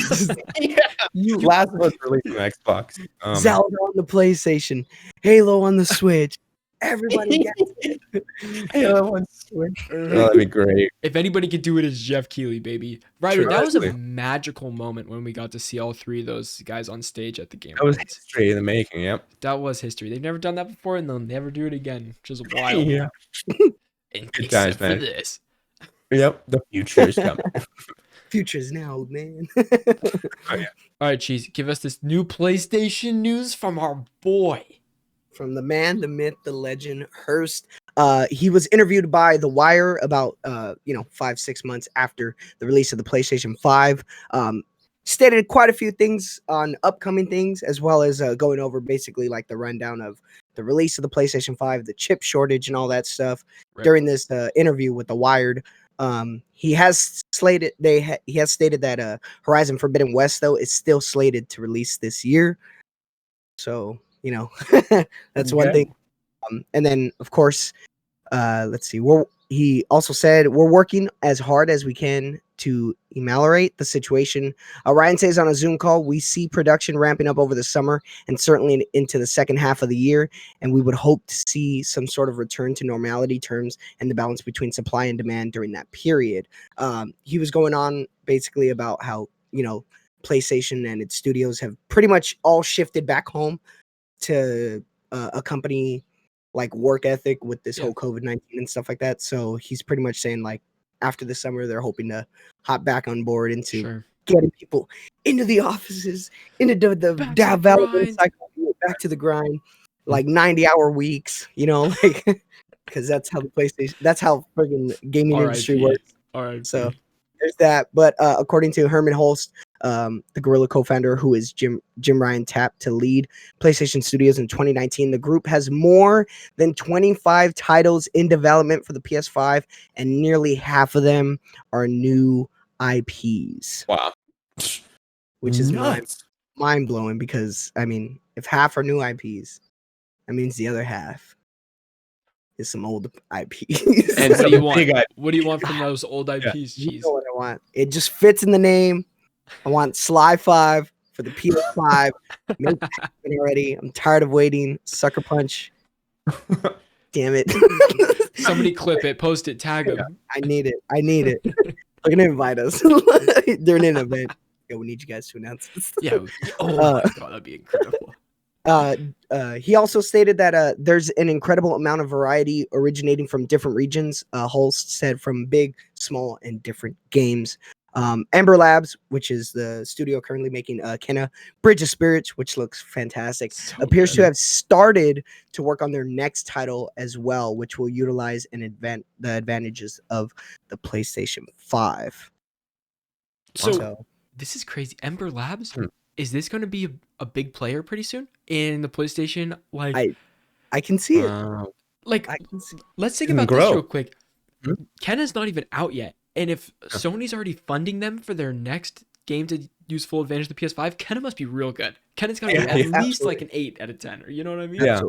Speaker 3: Last of Us released on Xbox.
Speaker 2: Zelda on the PlayStation. Halo on the Switch. Everybody gets it.
Speaker 3: Halo on Switch. Oh, that'd be great.
Speaker 1: If anybody could do it, it's Jeff Keighley, baby. Ryder, that was a magical moment when we got to see all three of those guys on stage at the game.
Speaker 3: That was history in the making, yep.
Speaker 1: That was history. They've never done that before, and they'll never do it again, which is wild.
Speaker 3: Yeah.
Speaker 1: Good times, man. For this.
Speaker 3: Yep, the future is coming.
Speaker 2: Future's now, man.
Speaker 1: All right, Cheesie, give us this new PlayStation news from our boy.
Speaker 2: From the man, the myth, the legend, Hurst. He was interviewed by The Wire about 5-6 months after the release of the PlayStation 5. Stated quite a few things on upcoming things, as well as going over basically like the rundown of the release of the PlayStation 5, the chip shortage, and all that stuff. Right. During this interview with The Wired. He has stated that Horizon Forbidden West, though, is still slated to release this year. So, that's one thing. And then, of course, let's see. He also said, we're working as hard as we can to ameliorate the situation. Ryan says on a Zoom call, we see production ramping up over the summer and certainly into the second half of the year. And we would hope to see some sort of return to normality terms and the balance between supply and demand during that period. He was going on basically about how, PlayStation and its studios have pretty much all shifted back home to a company like work ethic with this whole COVID-19 and stuff like that. So he's pretty much saying like after the summer, they're hoping to hop back on board into getting people into the offices, into the development cycle, back to the grind, like 90-hour weeks, because that's how the PlayStation, that's how friggin' gaming industry works.
Speaker 1: All right.
Speaker 2: So there's that. But according to Herman Holst, the Guerrilla co-founder, who is Jim Ryan tapped to lead PlayStation Studios in 2019. The group has more than 25 titles in development for the PS5, and nearly half of them are new IPs.
Speaker 3: Wow.
Speaker 2: Which is mind-blowing because, I mean, if half are new IPs, that means the other half is some old IPs.
Speaker 1: And what do you want from those old IPs?
Speaker 2: You know what I want. It just fits in the name. I want Sly 5 for the PS5. Make it already. I'm tired of waiting. Sucker Punch. Damn it.
Speaker 1: Somebody clip it, post it, tag them.
Speaker 2: I need it. They're gonna invite us during an event. Yeah, we need you guys to announce this.
Speaker 1: Yeah. Oh my god, that'd be incredible.
Speaker 2: He also stated that there's an incredible amount of variety originating from different regions. Holst said from big, small, and different games. Ember Labs, which is the studio currently making Kena Bridge of Spirits, which looks fantastic, appears to have started to work on their next title as well, which will utilize the advantages of the PlayStation 5.
Speaker 1: So this is crazy. Ember Labs, is this going to be a big player pretty soon in the PlayStation? Like,
Speaker 2: I can see it.
Speaker 1: I can see. Let's think about this real quick. Kena's not even out yet. And if Sony's already funding them for their next game to use full advantage of the PS5, Kena must be real good. Kena's got to be at least like an 8 out of 10. Or you know what I mean?
Speaker 3: Yeah.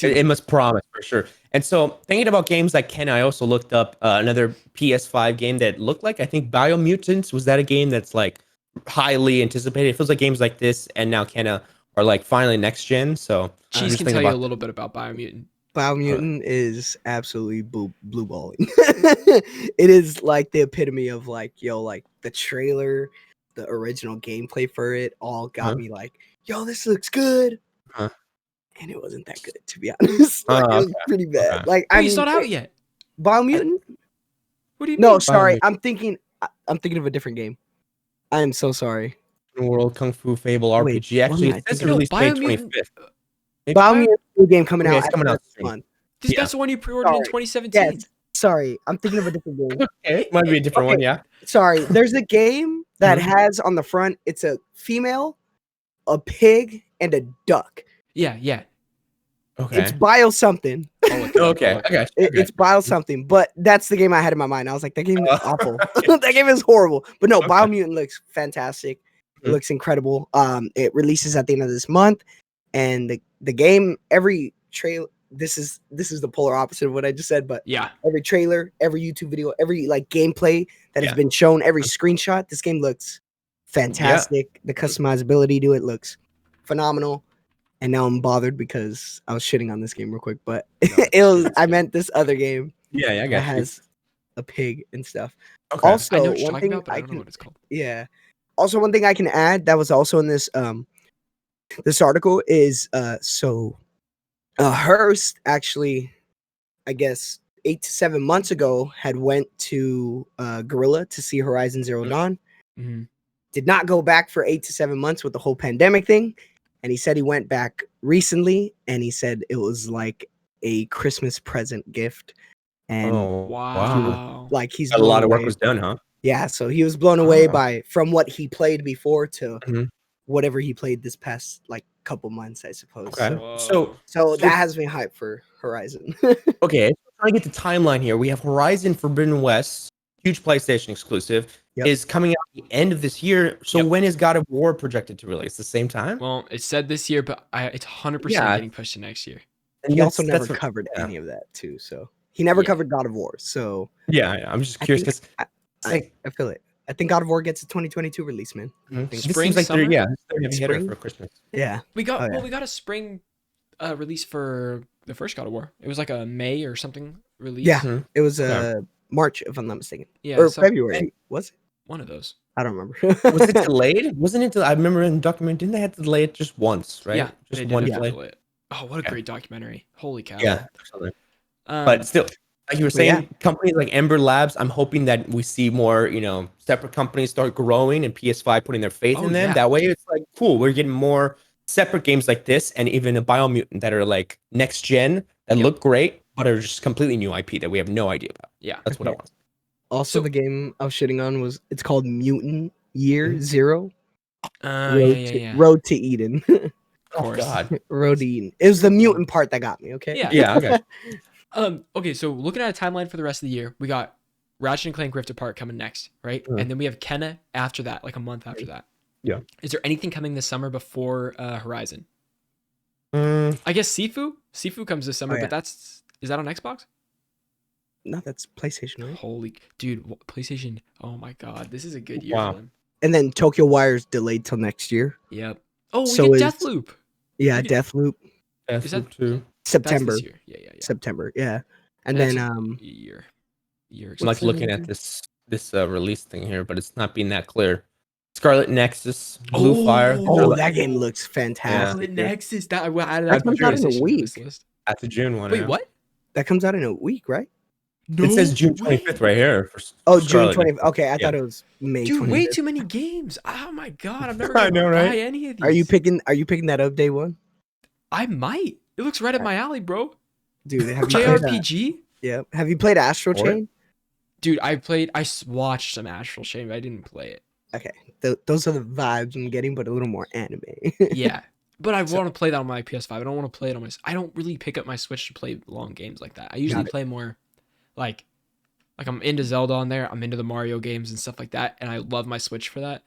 Speaker 3: It must promise for sure. And so thinking about games like Ken, I also looked up another PS5 game that looked like, I think Biomutant. Was that a game that's like highly anticipated? It feels like games like this and now Kenna are like finally next gen. So
Speaker 1: Cheese can tell you a little bit about Biomutant.
Speaker 2: Biomutant is absolutely blue balling. It is like the epitome of like, yo, like the trailer, the original gameplay for it all got me like, yo, this looks good. And it wasn't that good, to be honest. Like, it was pretty bad. Like,
Speaker 1: I mean, it's not out yet.
Speaker 2: Biomutant?
Speaker 1: What do you mean?
Speaker 2: No, sorry. I'm thinking of a different game. I am so sorry.
Speaker 3: World Kung Fu Fable RPG. Actually, it says release May 25th.
Speaker 2: Biomutant game coming out.
Speaker 3: It's coming out
Speaker 2: this month.
Speaker 1: That's the one you pre-ordered in 2017.
Speaker 2: Yes. Sorry, I'm thinking of a different game.
Speaker 3: Okay, it might be a different one, yeah.
Speaker 2: Sorry, there's a game that has on the front, it's a female, a pig, and a duck.
Speaker 1: Yeah.
Speaker 2: Okay. It's bio something.
Speaker 3: Okay.
Speaker 2: It's bio something, but that's the game I had in my mind. I was like, that game is awful. That game is horrible. But no, Biomutant looks fantastic. It looks incredible. It releases at the end of this month, and the game, every trailer. This is the polar opposite of what I just said, but
Speaker 1: yeah,
Speaker 2: every trailer, every YouTube video, every like gameplay that has been shown, every screenshot, this game looks fantastic. The customizability to it looks phenomenal. And now I'm bothered because I was shitting on this game real quick, but I meant this other game.
Speaker 3: Yeah, I got
Speaker 2: that has a pig and stuff.
Speaker 3: Okay.
Speaker 2: Also,
Speaker 1: I know what you're
Speaker 2: one
Speaker 1: talking
Speaker 2: thing
Speaker 1: about, but I don't know what it's called.
Speaker 2: Yeah. Also, one thing I can add that was also in this this article is Hearst actually, I guess 8 to 7 months ago, had went to Gorilla to see Horizon Zero Dawn. Did not go back for 8 to 7 months with the whole pandemic thing. And he said he went back recently, and he said it was like a Christmas present gift. And
Speaker 1: wow.
Speaker 2: Like he's
Speaker 3: a lot of work was done, huh?
Speaker 2: Yeah, so he was blown away from what he played before to whatever he played this past like couple months, I suppose.
Speaker 3: Okay.
Speaker 2: So that has me hyped for Horizon.
Speaker 3: Okay, trying to get the timeline here. We have Horizon Forbidden West, huge PlayStation exclusive, is coming out at the end of this year. So when is God of War projected to release? The same time?
Speaker 1: Well, it said this year, but it's 100% getting pushed to next year.
Speaker 2: And he also never covered any of that too. So he never covered God of War. So
Speaker 3: I'm just curious because
Speaker 2: I feel it. I think God of War gets a 2022 release, man.
Speaker 1: Spring, like summer?
Speaker 3: They're heavy hitter for Christmas.
Speaker 2: Yeah.
Speaker 1: We got we got a spring release for the first God of War. It was like a May or something release.
Speaker 2: Yeah. It was March, if I'm not mistaken.
Speaker 1: Yeah.
Speaker 2: Or February. Was it?
Speaker 1: One of those.
Speaker 2: I don't remember.
Speaker 3: Was it delayed? Wasn't it? I remember in the document, didn't they have to delay it just once, right?
Speaker 1: Yeah.
Speaker 3: Just one delay.
Speaker 1: Oh, what a great documentary. Holy cow.
Speaker 3: Yeah. But still, like you were saying, companies like Ember Labs, I'm hoping that we see more, separate companies start growing and PS5 putting their faith in them.
Speaker 1: Yeah.
Speaker 3: That way it's like, cool, we're getting more separate games like this and even a Biomutant that are like next gen that look great, but are just completely new IP that we have no idea about.
Speaker 1: Yeah.
Speaker 3: That's what I want.
Speaker 2: Also, the game I was shitting on it's called Mutant Year Zero. Road to Eden.
Speaker 3: Oh God.
Speaker 2: Road to Eden. It was the mutant part that got me, okay?
Speaker 1: Yeah.
Speaker 3: Okay.
Speaker 1: Okay, so looking at a timeline for the rest of the year, we got Ratchet and Clank Rift Apart coming next, right? And then we have Kenna after that, like a month after that.
Speaker 3: Yeah.
Speaker 1: Is there anything coming this summer before Horizon? I guess Sifu. Sifu comes this summer, but is that on Xbox?
Speaker 2: No, that's PlayStation, right?
Speaker 1: Holy dude, PlayStation! Oh my God, this is a good year for them.
Speaker 2: And then Tokyo Wire's delayed till next year.
Speaker 1: Yep. Oh, we get Deathloop.
Speaker 2: Yeah, Deathloop.
Speaker 3: Deathloop too.
Speaker 2: September.
Speaker 1: That's this year. Yeah.
Speaker 2: September. Yeah. And then
Speaker 1: year.
Speaker 3: I'm like looking at this release thing here, but it's not being that clear. Scarlet Nexus, Blue Fire.
Speaker 2: Oh, that game looks fantastic.
Speaker 1: Scarlet Nexus. That
Speaker 2: comes out in a week.
Speaker 3: That's a June one.
Speaker 1: Wait, what?
Speaker 2: That comes out in a week, right?
Speaker 3: No it says June 25th right here.
Speaker 2: June 25th. Okay, I thought it was May.
Speaker 1: Dude,
Speaker 2: 25th.
Speaker 1: way too many games. Oh my God, I'm never gonna buy any of these.
Speaker 2: Are you picking that up day one?
Speaker 1: I might. It looks right up my alley, bro.
Speaker 2: Dude, have you
Speaker 1: JRPG?
Speaker 2: Yeah. Have you played Astral Chain?
Speaker 1: Dude, I watched some Astral Chain, but I didn't play it.
Speaker 2: Okay, those are the vibes I'm getting, but a little more anime.
Speaker 1: Yeah, but I want to play that on my PS5. I don't want to play it on my. I don't really pick up my Switch to play long games like that. I usually play more, like I'm into Zelda on there. I'm into the Mario games and stuff like that, and I love my Switch for that.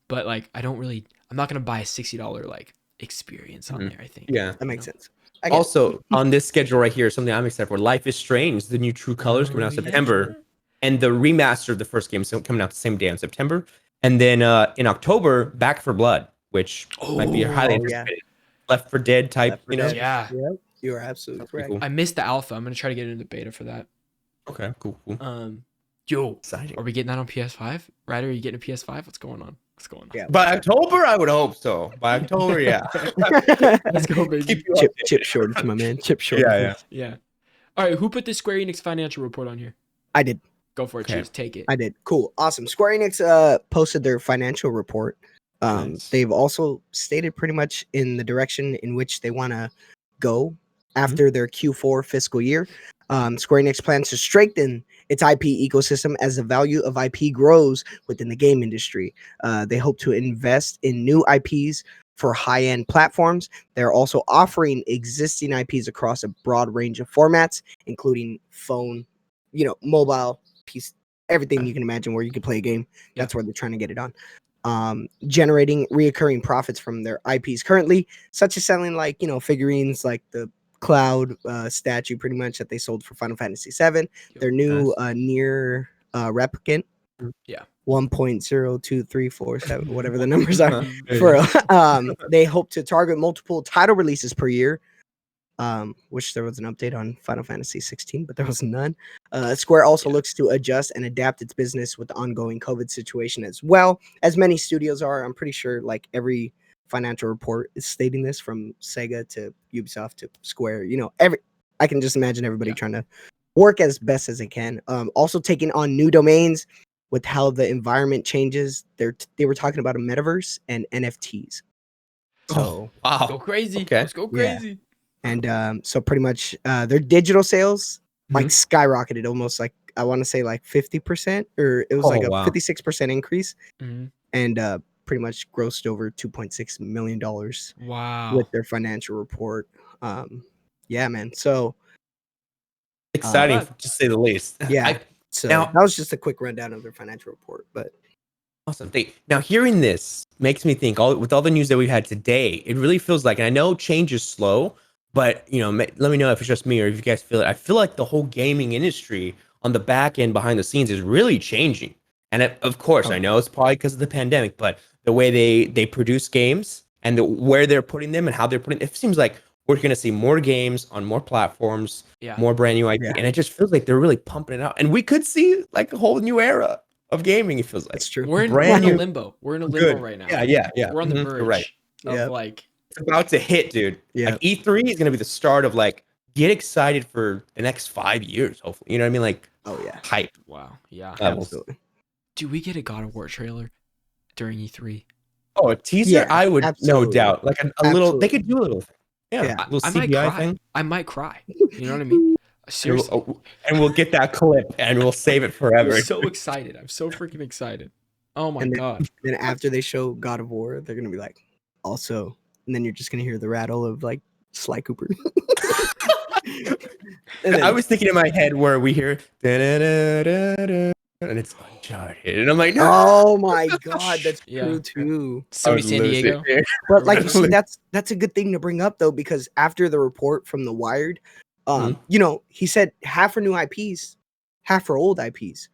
Speaker 1: But like, I'm not gonna buy a $60 like experience on there. I think.
Speaker 3: Yeah,
Speaker 2: that makes sense.
Speaker 3: Also, on this schedule right here, something I'm excited for: Life is Strange, the new True Colors coming out in September, and the remaster of the first game is coming out the same day in September. And then in October, Back for Blood, which might be highly anticipated. Left 4 Dead type, you know?
Speaker 1: Yeah.
Speaker 2: Yep, you are absolutely correct.
Speaker 3: Cool.
Speaker 1: I missed the alpha. I'm gonna try to get into the beta for that.
Speaker 3: Okay, cool.
Speaker 1: Yo,
Speaker 3: exciting.
Speaker 1: Are we getting that on PS5? Ryder, are you getting a PS5? What's going on?
Speaker 2: Yeah.
Speaker 3: By October, I would hope so. By October, yeah.
Speaker 1: Let's go, baby.
Speaker 2: Chip shortage, my man. Chip shortage.
Speaker 1: Yeah. All right, who put the Square Enix financial report on here?
Speaker 2: I did.
Speaker 1: Go for it, Cheese. Take it.
Speaker 2: I did. Cool. Awesome. Square Enix posted their financial report. Nice. They've also stated pretty much in the direction in which they want to go after their Q4 fiscal year. Square Enix plans to strengthen its IP ecosystem as the value of IP grows within the game industry. They hope to invest in new IPs for high-end platforms. They're also offering existing IPs across a broad range of formats, including phone, mobile, PC, everything you can imagine where you can play a game. That's where they're trying to get it on. Generating reoccurring profits from their IPs currently, such as selling figurines like the Cloud statue pretty much that they sold for Final Fantasy VII. Their new near replicant. 1.02347, whatever the numbers are. They hope to target multiple title releases per year. Which there was an update on Final Fantasy 16, but there was none. Square also looks to adjust and adapt its business with the ongoing COVID situation as well, as many studios are. I'm pretty sure every financial report is stating this, from Sega to Ubisoft to Square. I can just imagine everybody trying to work as best as they can. Also taking on new domains with how the environment changes. They were talking about a metaverse and NFTs. So
Speaker 1: wow, go crazy. Okay. Let's go crazy.
Speaker 2: Yeah. And so pretty much their digital sales skyrocketed, almost I want to say 50%, or it was a 56% increase, and pretty much grossed over $2.6 million.
Speaker 1: Wow.
Speaker 2: With their financial report. Yeah, man. So
Speaker 3: exciting to say the least.
Speaker 2: Yeah. That was just a quick rundown of their financial report, but
Speaker 3: awesome. Now, hearing this makes me think, with all the news that we've had today, it really feels like, and I know change is slow, but let me know if it's just me or if you guys feel it. I feel like the whole gaming industry on the back end, behind the scenes, is really changing. And of course, I know it's probably because of the pandemic, but the way they produce games and where they're putting them and how they're putting it seems like we're going to see more games on more platforms, more brand new IP, and it just feels like they're really pumping it out. And we could see a whole new era of gaming. It feels like
Speaker 2: it's true.
Speaker 1: We're in a limbo. We're in a limbo right now.
Speaker 3: Yeah.
Speaker 1: We're on the verge of
Speaker 3: it's about to hit, dude. Yeah. E3 is going to be the start of get excited for the next 5 years, hopefully. You know what I mean? Hype.
Speaker 1: Wow. Yeah.
Speaker 2: Absolutely.
Speaker 1: Do we get a God of War trailer during E3?
Speaker 3: Oh, a teaser? Yeah, I would, no doubt. A little, they could do a little thing. Yeah. A little CGI thing.
Speaker 1: I might cry. You know what I mean? Seriously.
Speaker 3: And we'll get that clip and we'll save it forever.
Speaker 1: I'm so excited. I'm so freaking excited. Oh my God.
Speaker 2: Then after they show God of War, they're going to be also, and then you're just going to hear the rattle of Sly Cooper.
Speaker 3: I was thinking in my head where we hear and it's Uncharted, and I'm like, no.
Speaker 2: Oh my God, that's true too.
Speaker 1: Sony San Diego.
Speaker 2: But you see, that's a good thing to bring up though, because after the report from The Wired, he said half are new IPs, half are old IPs.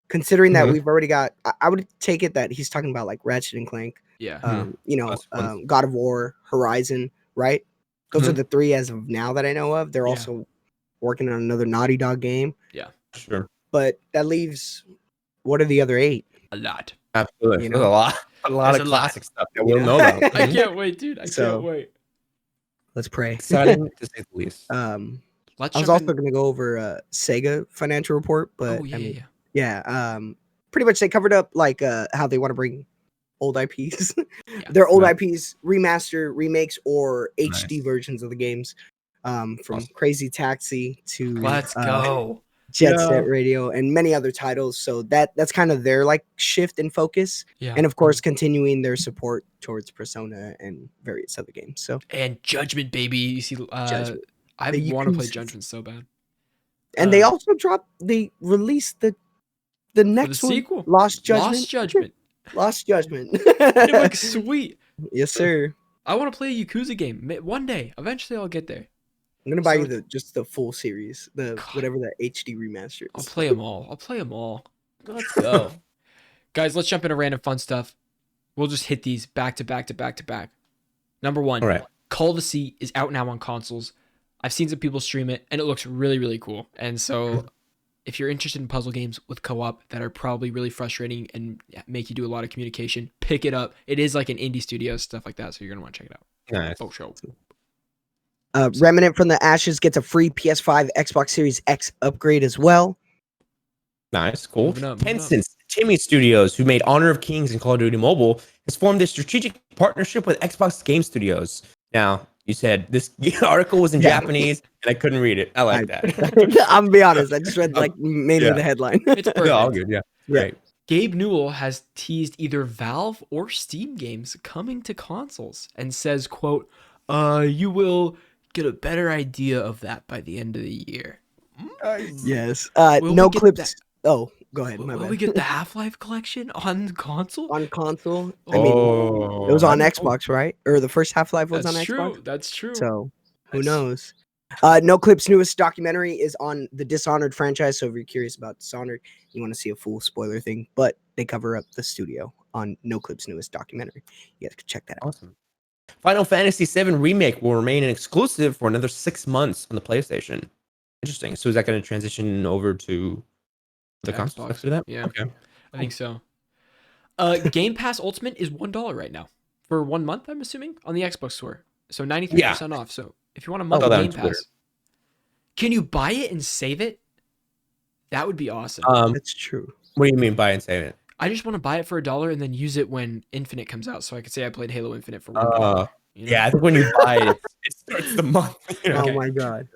Speaker 2: Considering that we've already got, I would take it that he's talking about Ratchet and Clank, God of War, Horizon, right? Those are the 3 as of now that I know of. They're also working on another Naughty Dog game.
Speaker 3: Yeah, sure.
Speaker 2: But that leaves, what are the other 8?
Speaker 1: A lot.
Speaker 3: Absolutely. There's a lot of classic stuff that we'll know about.
Speaker 1: I can't wait, dude. I can't wait.
Speaker 2: Let's pray.
Speaker 3: Exciting to say the least.
Speaker 2: I was also going to go over Sega financial report, but pretty much they covered up how they want to bring old IPs. Their old IPs, remaster, remakes, or HD versions of the games. From Crazy Taxi to
Speaker 1: Let's Go.
Speaker 2: Jet Set Radio, and many other titles. So that's kind of their shift in focus. Yeah. And of course, continuing their support towards Persona and various other games. So
Speaker 1: and Judgment, baby. You see, I want to play Judgment so bad.
Speaker 2: And they released the next one,
Speaker 1: sequel,
Speaker 2: Lost Judgment. Lost Judgment.
Speaker 1: It looks sweet.
Speaker 2: Yes, sir.
Speaker 1: I want to play a Yakuza game one day. Eventually, I'll get there.
Speaker 2: I'm gonna buy you just the full series, whatever the HD remaster is.
Speaker 1: I'll play them all. Let's go. Guys, let's jump into random fun stuff. We'll just hit these back to back to back to back. Number 1,
Speaker 3: all right.
Speaker 1: Call of the Sea is out now on consoles. I've seen some people stream it, and it looks really, really cool. And so if you're interested in puzzle games with co-op that are probably really frustrating and make you do a lot of communication, pick it up. It is like an indie studio, stuff like that, so you're going to want to check it out.
Speaker 3: Nice.
Speaker 1: Oh, show.
Speaker 2: Remnant from the Ashes gets a free PS5, Xbox Series X upgrade as well.
Speaker 3: Nice, cool.
Speaker 1: Moving
Speaker 3: Tencent, Timmy Studios, who made Honor of Kings and Call of Duty Mobile, has formed a strategic partnership with Xbox Game Studios. Now, you said this article was in Japanese, and I couldn't read it. I like that.
Speaker 2: I'm gonna be honest. I just read mainly the headline.
Speaker 1: It's perfect.
Speaker 3: All good, yeah. Right.
Speaker 1: Gabe Newell has teased either Valve or Steam games coming to consoles and says, quote, you will get a better idea of that by the end of the year.
Speaker 2: Yes. No clips. Oh, go ahead.
Speaker 1: Will we get the Half-Life collection on console?
Speaker 2: On console? I mean, it was on Xbox, right? Or the first Half-Life was on Xbox?
Speaker 1: That's true.
Speaker 2: So, who knows? No Clip's newest documentary is on the Dishonored franchise. So if you're curious about Dishonored, you want to see a full spoiler thing. But they cover up the studio on No Clip's newest documentary. You guys can check that out.
Speaker 3: Awesome. Final Fantasy VII Remake will remain an exclusive for another 6 months on the PlayStation. Interesting. So is that going to transition over to the console after that?
Speaker 1: Yeah.
Speaker 3: Okay.
Speaker 1: I think so. Game Pass Ultimate is $1 right now for 1 month, I'm assuming, on the Xbox Store. So 93% off. So if you want a month of Game Pass, can you buy it and save it? That would be awesome.
Speaker 2: That's true.
Speaker 3: What do you mean buy and save it?
Speaker 1: I just want to buy it for $1 and then use it when Infinite comes out, so I could say I played Halo Infinite for $1.
Speaker 3: Yeah, I think when you buy it, it starts the month.
Speaker 2: You know? Oh my god,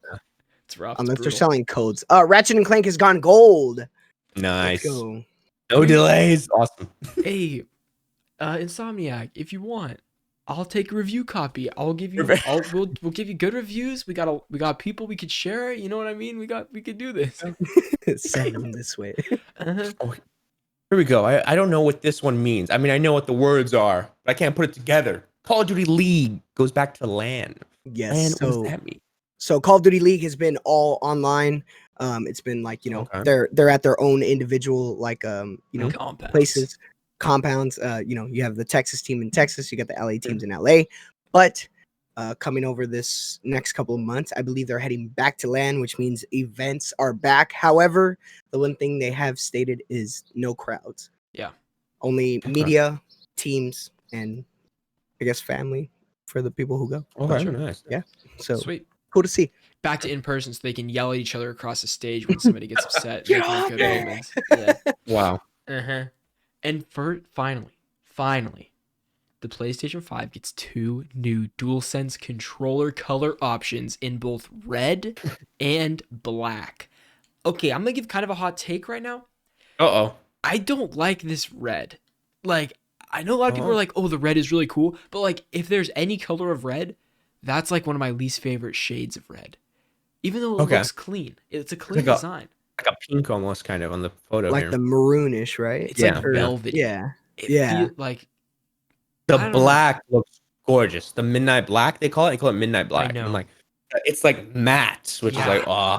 Speaker 1: it's rough.
Speaker 2: Unless they're selling codes. Ratchet and Clank has gone gold.
Speaker 3: Nice. No delays. Awesome.
Speaker 1: Hey, Insomniac, if you want, I'll take a review copy. I'll give you. We'll give you good reviews. We got people we could share. You know what I mean? We could do this.
Speaker 2: Send them this way.
Speaker 3: Oh, here we go. I don't know what this one means. I mean, I know what the words are, but I can't put it together. Call of Duty League goes back to LAN.
Speaker 2: Yes.
Speaker 3: LAN, what does that mean?
Speaker 2: So Call of Duty League has been all online. It's been like, they're at their own individual places, compounds. You have the Texas team in Texas, you got the LA teams in LA. But coming over this next couple of months, I believe they're heading back to LAN, which means events are back. However, the one thing they have stated is no crowds.
Speaker 1: Yeah.
Speaker 2: Only media, teams, and I guess family for the people who go.
Speaker 3: Oh, that's nice.
Speaker 2: Yeah. So
Speaker 1: sweet.
Speaker 2: Cool to see.
Speaker 1: Back to in person so they can yell at each other across the stage when somebody gets upset. Good moments. Yeah.
Speaker 3: Wow.
Speaker 1: And finally, the PlayStation 5 gets 2 new DualSense controller color options in both red and black. Okay, I'm going to give kind of a hot take right now.
Speaker 3: Uh-oh.
Speaker 1: I don't like this red. Like, I know a lot of people are like, oh, the red is really cool. But, like, if there's any color of red, that's, like, one of my least favorite shades of red. Even though it looks clean. It's a clean design.
Speaker 3: Like a pink almost kind of on the photo
Speaker 2: like
Speaker 3: here.
Speaker 2: The maroonish, right?
Speaker 1: It's like velvet.
Speaker 2: Yeah.
Speaker 1: Like
Speaker 3: the black looks gorgeous. The midnight black, they call it midnight black.
Speaker 1: I know.
Speaker 3: I'm like, it's like matte, which is like, oh.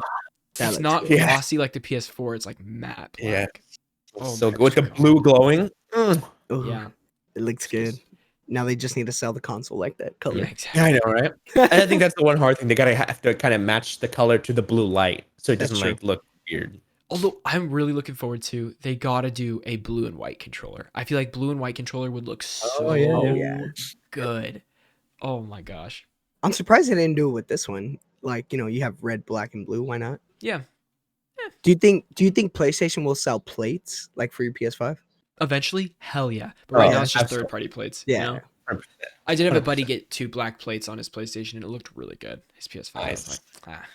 Speaker 1: It's not glossy like the PS4. It's like matte black.
Speaker 3: Yeah. So good. With the blue glowing.
Speaker 1: Yeah.
Speaker 2: It looks good. Now they just need to sell the console like that color.
Speaker 1: Yeah, exactly.
Speaker 3: I know, right? And I think that's the one hard thing. They have to kind of match the color to the blue light, so it doesn't like look weird.
Speaker 1: Although I'm really looking forward to, they gotta do a blue and white controller. I feel like blue and white controller would look so good. Oh my gosh.
Speaker 2: I'm surprised they didn't do it with this one. Like, you have red, black, and blue. Why not?
Speaker 1: Yeah.
Speaker 2: Do you think PlayStation will sell plates like for your PS5?
Speaker 1: Eventually, hell yeah. But right now it's just third-party plates.
Speaker 2: Yeah.
Speaker 1: I did have a buddy get 2 black plates on his PlayStation, and it looked really good. His PS5.
Speaker 3: Nice.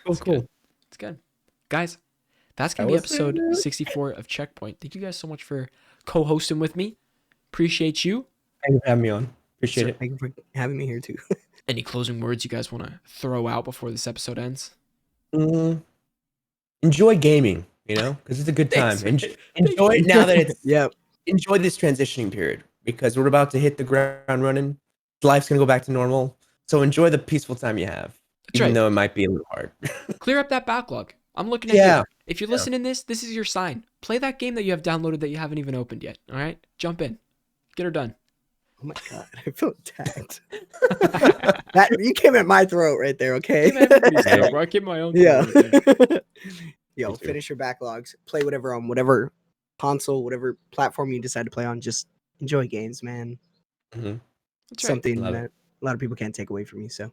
Speaker 1: It's cool. It's good. Guys, that's going to be episode 64 of Checkpoint. Thank you guys so much for co-hosting with me. Appreciate you.
Speaker 3: Thank you for having me on. Appreciate it.
Speaker 2: Thank you for having me here, too.
Speaker 1: Any closing words you guys want to throw out before this episode ends?
Speaker 3: Enjoy gaming, because it's a good time. Enjoy it now that it's... Enjoy this transitioning period because we're about to hit the ground running. Life's going to go back to normal. So enjoy the peaceful time you have. Even though it might be a little hard.
Speaker 1: Clear up that backlog. I'm looking at you. If you're listening to this is your sign. Play that game that you have downloaded that you haven't even opened yet. All right? Jump in. Get her done.
Speaker 2: Oh my God, I feel attacked. You came at my throat right there, okay?
Speaker 1: I came my own throat right there.
Speaker 2: Yo, finish your backlogs. Play whatever on whatever console, whatever platform you decide to play on. Just enjoy games, man.
Speaker 3: Mm-hmm.
Speaker 2: That's something that a lot of people can't take away from you. So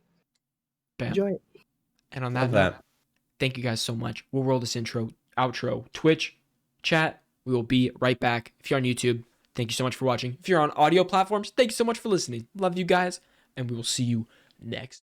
Speaker 2: enjoy it.
Speaker 1: And on that note, thank you guys so much. We'll roll this outro. Twitch, chat. We will be right back. If you're on YouTube, thank you so much for watching. If you're on audio platforms, thank you so much for listening. Love you guys, and we will see you next.